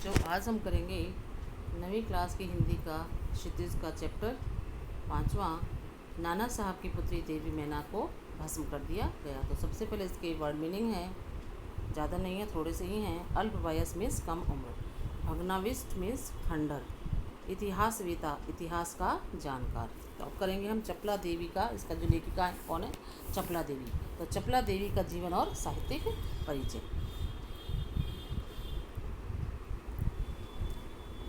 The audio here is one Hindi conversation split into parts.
बच्चों, आज हम करेंगे 9वीं क्लास की हिंदी का क्षितिज का चैप्टर 5वां। नाना साहब की पुत्री देवी मैना को भस्म कर दिया गया। तो सबसे पहले इसके वर्ड मीनिंग है, ज़्यादा नहीं है, थोड़े से ही हैं। अल्प वयस मीन्स कम उम्र, भग्नाविष्ट मीन्स खंडर, इतिहासवेता इतिहास का जानकार। तो अब करेंगे हम चपला देवी का, इसका जो लेखिका है कौन है, चपला देवी। तो चपला देवी का जीवन और साहित्यिक परिचय।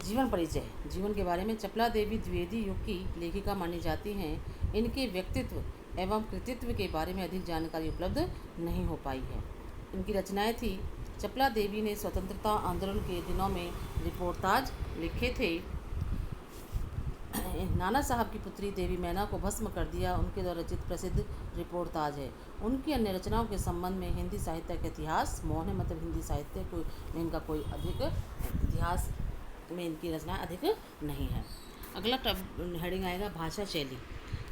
जीवन परिचय। जीवन के बारे में चपला देवी द्विवेदी युग की लेखिका मानी जाती हैं। इनके व्यक्तित्व एवं कृतित्व के बारे में अधिक जानकारी उपलब्ध नहीं हो पाई है। इनकी रचनाएं थी। चपला देवी ने स्वतंत्रता आंदोलन के दिनों में रिपोर्टाज लिखे थे। नाना साहब की पुत्री देवी मैना को भस्म कर दिया उनके द्वारा रचित प्रसिद्ध रिपोर्टाज है। उनकी अन्य रचनाओं के संबंध में हिंदी साहित्य का इतिहास मौन है, मतलब हिंदी साहित्य में इनका कोई अधिक इतिहास में इनकी रचना अधिक नहीं है। अगला हेडिंग आएगा भाषा शैली।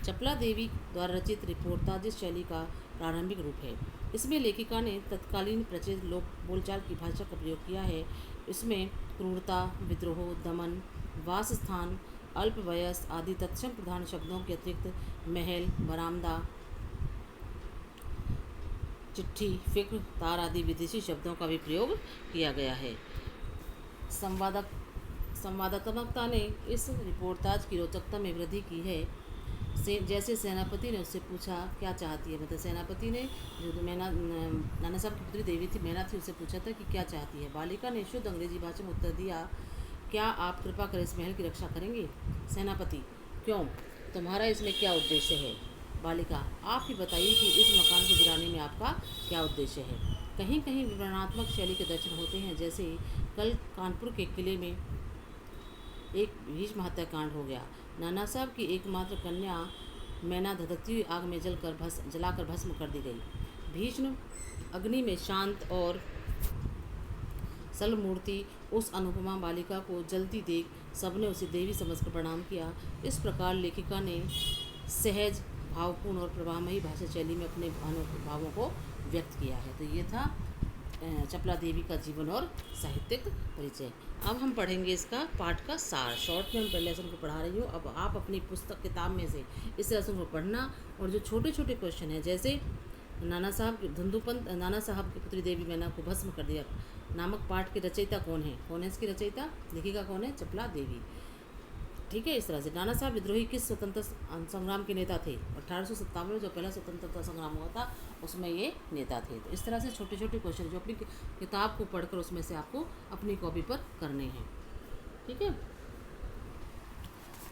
चपला देवी द्वारा रचित रिपोर्टाज शैली का प्रारंभिक रूप है। इसमें लेखिका ने तत्कालीन प्रचलित लोक बोलचाल की भाषा का प्रयोग किया है। इसमें क्रूरता, विद्रोह, दमन, वासस्थान, अल्प वयस आदि तत्सम प्रधान शब्दों के अतिरिक्त महल, बरामदा, चिट्ठी, फिक्र, तार आदि विदेशी शब्दों का भी प्रयोग किया गया है। संवादात्मकता ने इस रिपोर्टाज की रोचकता में वृद्धि की है। जैसे सेनापति ने उससे पूछा क्या चाहती है, मतलब सेनापति ने जो नाना साहब की पुत्री देवी थी मैना थी, उससे पूछा था कि क्या चाहती है। बालिका ने शुद्ध अंग्रेजी भाषा में उत्तर दिया, क्या आप कृपा कर इस महल की रक्षा करेंगे। सेनापति, क्यों, तुम्हारा इसमें क्या उद्देश्य है। बालिका, आप ही बताइए कि इस मकान को गिराने में आपका क्या उद्देश्य है। कहीं कहीं विवरणात्मक शैली के दर्शन होते हैं, जैसे कल कानपुर के किले में एक भीष्म हत्याकांड हो गया। नाना साहब की एकमात्र कन्या मैना धधकती हुई आग में जलाकर भस्म कर दी गई। भीष्म अग्नि में शांत और सल मूर्ति उस अनुपमा बालिका को जलती देख सबने उसे देवी समझकर प्रणाम किया। इस प्रकार लेखिका ने सहज, भावपूर्ण और प्रवाहमयी भाषा शैली में अपने भावों को व्यक्त किया है। तो ये था चपला देवी का जीवन और साहित्यिक परिचय। अब हम पढ़ेंगे इसका पाठ का सार। शॉर्ट में हम पहले लेसन को पढ़ा रही हूँ। अब आप अपनी पुस्तक किताब में से इस लेसन को पढ़ना, और जो छोटे छोटे क्वेश्चन हैं, जैसे नाना साहब की पुत्री देवी मैना को भस्म कर दिया नामक पाठ के रचयिता कौन है इसकी रचयिता, लेखिका कौन है, चपला देवी। ठीक है। इस तरह से नाना साहब विद्रोही किस स्वतंत्रता संग्राम के नेता थे। 1857 में जो पहला स्वतंत्रता संग्राम हुआ था उसमें ये नेता थे। तो इस तरह से छोटे छोटे क्वेश्चन जो अपनी किताब को पढ़कर उसमें से आपको अपनी कॉपी पर करने हैं। ठीक है।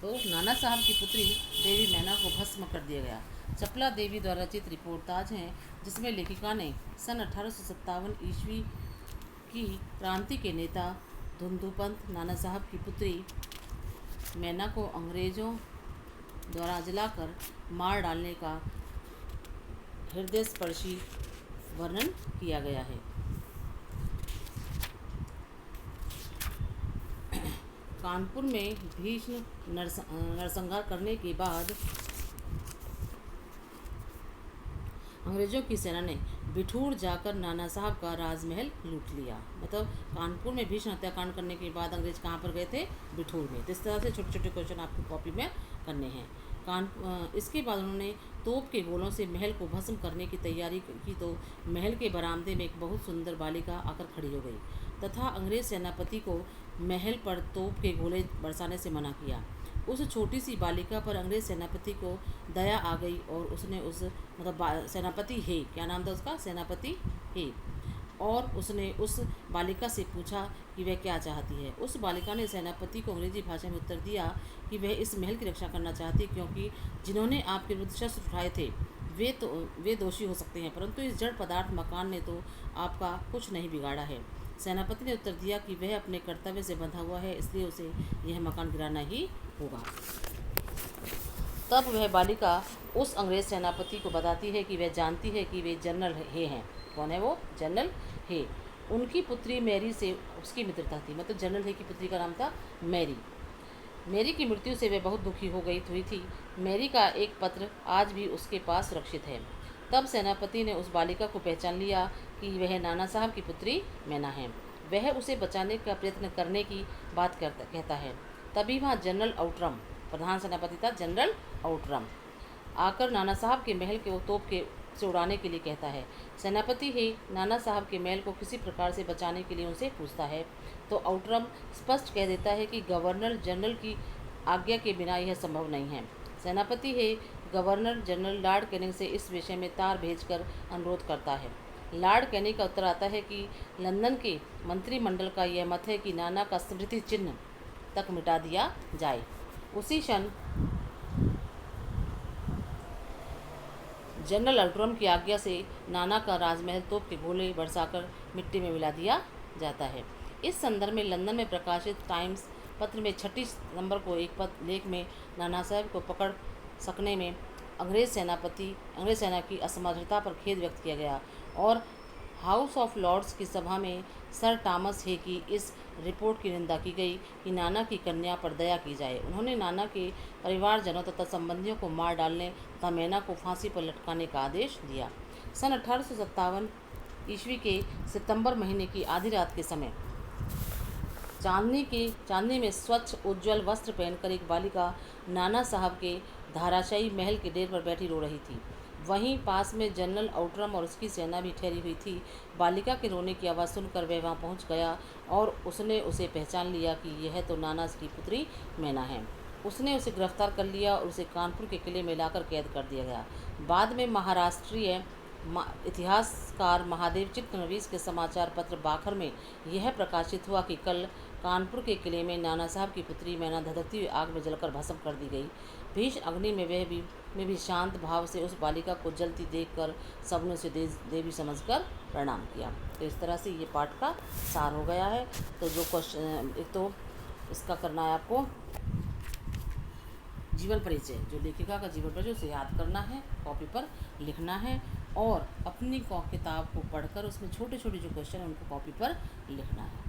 तो नाना साहब की पुत्री देवी मैना को भस्म कर दिया गया चपला देवी द्वारा रचित रिपोर्टाज हैं, जिसमें लेखिका ने सन 1857 ईस्वी की क्रांति के नेता धुंधुपंत नाना साहब की पुत्री मैना को अंग्रेज़ों द्वारा जलाकर मार डालने का हृदयस्पर्शी वर्णन किया गया है। कानपुर में भीष्म नरसंहार करने के बाद अंग्रेज़ों की सेना ने बिठूर जाकर नाना साहब का राजमहल लूट लिया। मतलब कानपुर में भीषण हत्याकांड करने के बाद अंग्रेज कहाँ पर गए थे, बिठूर में। तो इस तरह से छोटे छोटे क्वेश्चन आपको कॉपी में करने हैं। इसके बाद उन्होंने तोप के गोलों से महल को भस्म करने की तैयारी की, तो महल के बरामदे में एक बहुत सुंदर बालिका आकर खड़ी हो गई तथा अंग्रेज सेनापति को महल पर तोप के गोले बरसाने से मना किया। उस छोटी सी बालिका पर अंग्रेज सेनापति को दया आ गई और उसने सेनापति है, क्या नाम था उसका, सेनापति है, और उसने उस बालिका से पूछा कि वह क्या चाहती है। उस बालिका ने सेनापति को अंग्रेजी भाषा में उत्तर दिया कि वह इस महल की रक्षा करना चाहती है, क्योंकि जिन्होंने आपके विरुद्ध शस्त्र उठाए थे वे दोषी हो सकते हैं, परंतु इस जड़ पदार्थ मकान ने तो आपका कुछ नहीं बिगाड़ा है। सेनापति ने उत्तर दिया कि वह अपने कर्तव्य से बंधा हुआ है, इसलिए उसे यह मकान गिराना ही होगा। तब वह बालिका उस अंग्रेज सेनापति को बताती है कि वह जानती है कि वे जनरल हे हैं। कौन है वो, जनरल हे। उनकी पुत्री मैरी से उसकी मित्रता थी, मतलब जनरल हे की पुत्री का नाम था मैरी। मैरी की मृत्यु से वह बहुत दुखी हुई थी। मैरी का एक पत्र आज भी उसके पास सुरक्षित है। तब सेनापति ने उस बालिका को पहचान लिया कि वह नाना साहब की पुत्री मैना है। वह उसे बचाने का प्रयत्न करने की बात कहता है। तभी वहाँ जनरल आउटरम, प्रधान सेनापति था जनरल आउटरम, आकर नाना साहब के महल के तोप के से उड़ाने के लिए कहता है। सेनापति ही नाना साहब के महल को किसी प्रकार से बचाने के लिए उनसे पूछता है, तो आउटरम स्पष्ट कह देता है कि गवर्नर जनरल की आज्ञा के बिना यह संभव नहीं है। सेनापति ही गवर्नर जनरल लॉर्ड कैनिंग से इस विषय में तार भेजकर अनुरोध करता है। लॉर्ड कैनिंग का उत्तर आता है कि लंदन के मंत्रिमंडल का यह मत है कि नाना का स्मृति चिन्ह तक मिटा दिया जाए। उसी क्षण जनरल आउटरम की आज्ञा से नाना का राजमहल तोप के गोले बरसाकर मिट्टी में मिला दिया जाता है। इस संदर्भ में लंदन में प्रकाशित टाइम्स पत्र में 6 सितंबर को एक लेख में नाना साहब को पकड़ सकने में अंग्रेज सेना की असमर्थता पर खेद व्यक्त किया गया और हाउस ऑफ लॉर्ड्स की सभा में सर टॉमस हे की इस रिपोर्ट की निंदा की गई कि नाना की कन्या पर दया की जाए। उन्होंने नाना के परिवारजनों तथा संबंधियों को मार डालने तथा मैना को फांसी पर लटकाने का आदेश दिया। सन 1857 ईस्वी के सितंबर महीने की आधी रात के समय चांदनी में स्वच्छ उज्ज्वल वस्त्र पहनकर एक बालिका नाना साहब के धाराशाही महल के डेर पर बैठी रो रही थी। वहीं पास में जनरल आउटरम और उसकी सेना भी ठहरी हुई थी। बालिका के रोने की आवाज़ सुनकर वह वहां पहुंच गया और उसने उसे पहचान लिया कि यह तो नाना की पुत्री मैना है। उसने उसे गिरफ्तार कर लिया और उसे कानपुर के किले में लाकर कैद कर दिया गया। बाद में महाराष्ट्रीय इतिहासकार महादेव चित्तनवीस के समाचार पत्र बाखर में यह प्रकाशित हुआ कि कल कानपुर के किले में नाना साहब की पुत्री मैना धधकती हुई आग में जलकर भस्म कर दी गई। भीषण अग्नि में भी शांत भाव से उस बालिका को जलती देखकर सबने उसे देवी समझकर प्रणाम किया। तो इस तरह से ये पाठ का सार हो गया है। तो जो क्वेश्चन, एक तो इसका करना है आपको जीवन परिचय, जो लेखिका का जीवन परिचय उसे याद करना है, कॉपी पर लिखना है और अपनी किताब को पढ़कर उसमें छोटे छोटे जो क्वेश्चन हैं उनको कॉपी पर लिखना है।